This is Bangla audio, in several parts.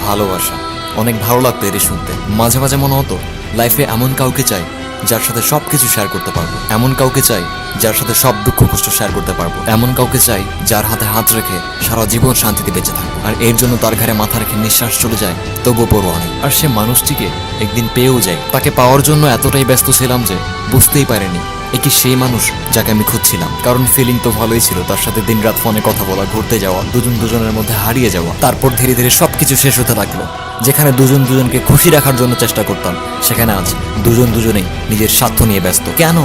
ভালোবাসা অনেক ভালো লাগতো এটি শুনতে। মাঝে মাঝে মনে হতো লাইফে এমন কাউকে চাই যার সাথে সবকিছু শেয়ার করতে পারবো, এমন কাউকে চাই যার সাথে সব দুঃখ কষ্ট শেয়ার করতে পারবো, এমন কাউকে চাই যার হাতে হাত রেখে সারা জীবন শান্তিতে বেঁচে থাকবো। আর এর জন্য তার ঘাড়ে মাথা রেখে নিঃশ্বাস চলে যায় তবুও পরোয়া নেই। আর সে মানুষটিকে একদিন পেয়েও যায়। তাকে পাওয়ার জন্য এতটাই ব্যস্ত ছিলাম যে বুঝতেই পারিনি এ কি সেই মানুষ যাকে আমি খুঁজছিলাম। কারণ ফিলিং তো ভালোই ছিল, তার সাথে দিনরাত ফোনে কথা বলা, ঘুরতে যাওয়া, দুজনের মধ্যে হারিয়ে যাওয়া। তারপর ধীরে ধীরে সবকিছু শেষ হতে লাগলো। যেখানে দুজনকে খুশি রাখার জন্য চেষ্টা করতাম, সেখানে আজ দুজনেই নিজের স্বার্থ নিয়ে ব্যস্ত। কেন?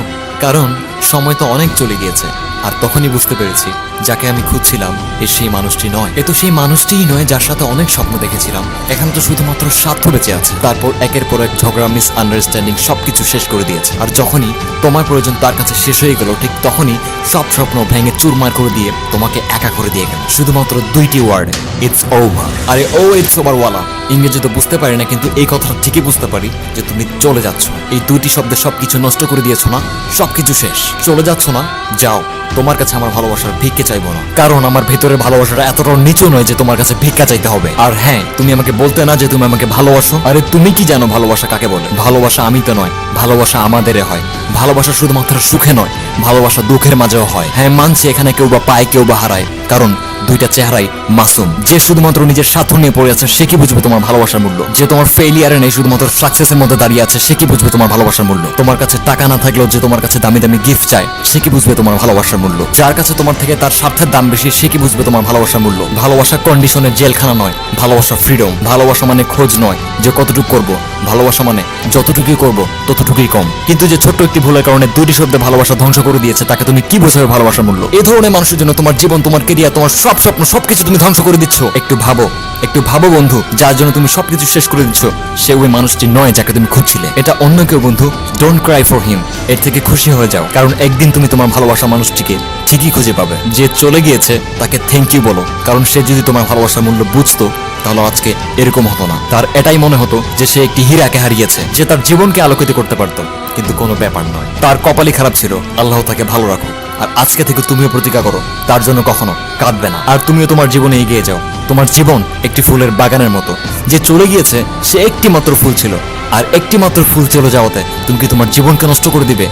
কারণ সময় তো অনেক চলে গিয়েছে। আর তখনই বুঝতে পেরেছি যাকে আমি খুঁজছিলাম এ সেই মানুষটি নয়। এ তো সেই মানুষটিই নয় যার সাথে অনেক স্বপ্ন দেখেছিলাম। এখানে তো শুধুমাত্র স্বার্থ বেঁচে আছে। তারপর একের পর এক ঝগড়া, মিস আন্ডারস্ট্যান্ডিং সবকিছু শেষ করে দিয়েছে। আর যখনই তোমার প্রয়োজন তার কাছে শেষ হয়ে গেল, ঠিক তখনই সব স্বপ্ন ভেঙে চুরমার করে দিয়ে তোমাকে একা করে দিয়ে গেল শুধুমাত্র দুইটি ওয়ার্ড, ইটস ওভার। আরে ও ইটস ওভার ওয়ালা ইংরেজি তো বুঝতে পারি না, কিন্তু এই কথাটা ঠিকই বুঝতে পারি যে তুমি চলে যাচ্ছ। এই দুইটি শব্দে সবকিছু নষ্ট করে দিয়েছো না, সবকিছু শেষ। চলে যাচ্ছ না, যাও। তোমার কাছে আমার ভালোবাসার ভিক্ষে চাইবো না, কারণ আমার ভেতরের ভালোবাসাটা এতটাও নিচু নয় যে তোমার কাছে ভিক্ষা চাইতে হবে। আর হ্যাঁ, তুমি আমাকে বলতে না যে তুমি আমাকে ভালোবাসো। আরে তুমি কি জানো ভালোবাসা কাকে বলে? ভালোবাসা আমি তো নয়, ভালোবাসা আমাদের হয়। ভালোবাসা শুধুমাত্র সুখে নয়, ভালোবাসা দুঃখের মাঝেও হয়। হ্যাঁ মানছি, এখানে কেউ বা পায় কেউ বা হারায়, কারণ দুইটা চেহারাই মাসুম। যে শুধুমাত্র নিজের স্বার্থ নিয়ে পড়ে আছে সে কি বুঝবে তোমার ভালোবাসার মূল্য? যে তোমার ফেইলিয়ারে নেই, শুধুমাত্র সাকসেসের মধ্যে দাঁড়িয়ে আছে, সে কি বুঝবে তোমার ভালোবাসার মূল্য? তোমার কাছে টাকা না থাকলেও যে তোমার কাছে দামি দামি গিফট চায়, সে কি বুঝবে তোমার ভালোবাসার মূল্য? যার কাছে তোমার থেকে তার স্বার্থের দাম বেশি, সে কি বুঝবে তোমার ভালোবাসার মূল্য? ভালোবাসা কন্ডিশনের জেলখানা নয়, ভালোবাসা ফ্রিডম। ভালোবাসা মানে খোঁজ নয় যে কতটুকু করব, ভালোবাসা মানে যতটুকুই করব ততটুকুই কম। কিন্তু যে ছোট্ট একটি ভুলের কারণে দুটি শব্দে ভালোবাসা ধ্বংস করে দিয়েছে, তাকে তুমি কি বোঝাবে ভালোবাসার মূল্য? এই ধরনের মানুষের জন্য তোমার জীবন, তোমার কেরিয়ার, তোমার সব স্বপ্ন সবকিছু তুমি ধ্বংস করে দিচ্ছ। একটু ভাবো বন্ধু, যার জন্য তুমি সবকিছু শেষ করে দিচ্ছ সে ওই মানুষটি নয় যাকে তুমি খুঁজছিলে। এটা অন্য কেউ বন্ধু। ডোন্ট ক্রাই ফর হিম, এর থেকে খুশি হয়ে যাও, কারণ একদিন তুমি তোমার ভালোবাসা মানুষটিকে ঠিকই খুঁজে পাবে। যে চলে গিয়েছে তাকে থ্যাংক ইউ বলো, কারণ সে যদি তোমার ভালোবাসার মূল্য বুঝতো তাহলে আজকে এরকম হতো না। তার এটাই মনে হতো যে সে একটি হীরাকে হারিয়েছে, যে তার জীবনকে আলোকিত করতে পারত, কিন্তু কোনো ব্যাপার নয়। তার কপালই খারাপ ছিল। আল্লাহ তাকে ভালো রাখো। আর আজকে থেকে তুমিও প্রতিজ্ঞা করো তার জন্য কখনো কাঁদবে না। আর তুমিও তোমার জীবনে এগিয়ে যাও। তোমার জীবন একটি ফুলের বাগানের মতো। যে চলে গিয়েছে সে একটি মাত্র ফুল ছিল, আর একটি মাত্র ফুল চলে যাওয়াতে তুমি কি তোমার জীবনকে নষ্ট করে দিবে?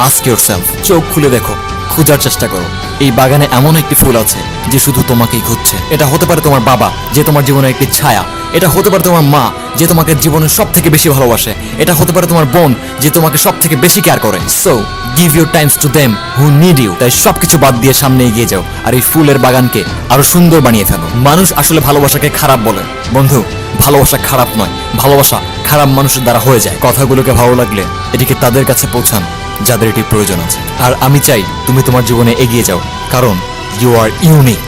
আস্ক ইয়োরসেলফ, চোখ খুলে দেখো, খোঁজার চেষ্টা করো। এই বাগানে এমন একটি ফুল আছে যে শুধু তোমাকেই খুঁজছে। এটা হতে পারে তোমার বাবা, যে তোমার জীবনের একটি ছায়া। এটা হতে পারে তোমার মা, যে তোমাকে জীবনের সব থেকে বেশি ভালোবাসে। এটা হতে পারে তোমার বোন, যে তোমাকে সব থেকে বেশি কেয়ার করে। So give your times to them who need you. তাই সবকিছু বাদ দিয়ে সামনে এগিয়ে যাও, আর এই ফুলের বাগানকে আরো সুন্দর বানিয়ে ফেলো। মানুষ আসলে ভালোবাসাকে খারাপ বলে। বন্ধু, ভালোবাসা খারাপ নয়, ভালোবাসা খারাপ মানুষের দ্বারা হয়ে যায়। কথাগুলোকে ভালো লাগলে এটিকে তাদের কাছে পৌঁছান যাদের এটি প্রয়োজন আছে। আর আমি চাই তুমি তোমার জীবনে এগিয়ে যাও, কারণ ইউ আর ইউনিক।